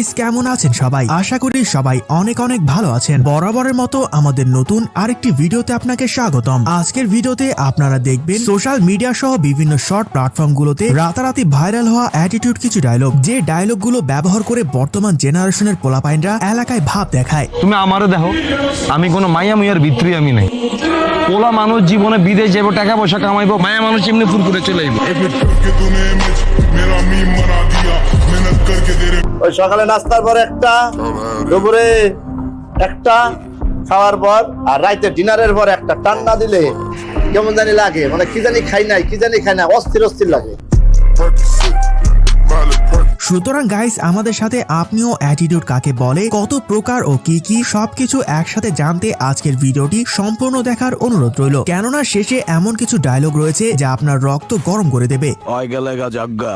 Guys, কেমন আছেন সবাই? আশা করি সবাই অনেক অনেক ভালো আছেন। বরাবরের মতো আমাদের নতুন আরেকটি ভিডিওতে আপনাকে স্বাগতম। আজকের ভিডিওতে আপনারা দেখবেন সোশ্যাল মিডিয়া সহ বিভিন্ন শর্ট প্ল্যাটফর্মগুলোতে রাতারাতি ভাইরাল হওয়া অ্যাটিটিউড কিছু ডায়লগ, যে ডায়লগগুলো ব্যবহার করে বর্তমান জেনারেশনের পোলাপাইনরা এলাকায় ভাব দেখায়। তুমি আমারে দেখো, আমি কোনো মায়া মুয়ার ভিতরে আমি নাই। পোলা মানুষ জীবনে বিদেশ যাবো, টাকা পয়সা কামাইবো, মায়া মানুষ এমনি ফুরফুরে চলে যাইব। ওই সকালে নাস্তার পর একটা, দুপুরে একটা, খাওয়ার পর আর রাইতে ডিনারের পর একটা টান না দিলে কেমন জানি লাগে, মানে কি জানি খাই নাই, অস্থির অস্থির লাগে। সুতরাং গাইস, আমাদের সাথে আপনিও অ্যাটিটিউড কাকে বলে, কত প্রকার ও কি কি সবকিছু একসাথে জানতে আজকের ভিডিওটি সম্পূর্ণ দেখার অনুরোধ রইল। কেননা শেষে এমন কিছু ডায়লগ রয়েছে যা আপনার রক্ত গরম করে দেবে। ওই গেলে গা জাগ্গা,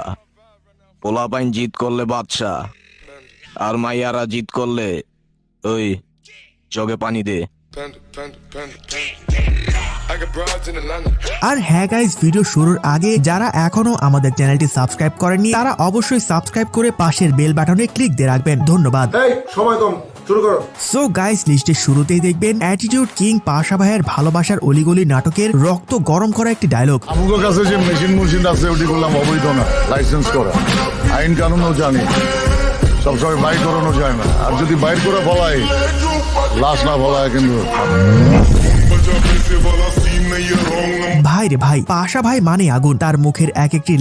পোলা পাইন জিত করলে বাদশা, আর মাইয়ারা জিত করলে ওই জগে পানি দে। আর হ্যাঁ গাইস, ভিডিও শুরুর আগে যারা এখনো আমাদের চ্যানেলটি সাবস্ক্রাইব করেননি তারা অবশ্যই সাবস্ক্রাইব করে পাশের বেল বাটনে ক্লিক দিয়ে রাখবেন। ধন্যবাদ। সময় কম, শুরু করো। সো গাইস, লিস্টের শুরুতেই দেখবেন অ্যাটিটিউড কিং পাশা ভাইয়ের ভালোবাসার অলিগলি নাটকের রক্ত গরম করা একটি ডায়লগ। আমার কাছে যে মেশিন আছে ওটি করলাম অবৈধ না, লাইসেন্স করা, আইন কানুনও জানি, সবসময় বাইর করানো যায় না। আর যদি বাইর করে ফলাই, লাশ না ফলায় কিন্তু। ভাই রে ভাই, পাশা ভাই মানে আগুন। তার মুখের এক একটি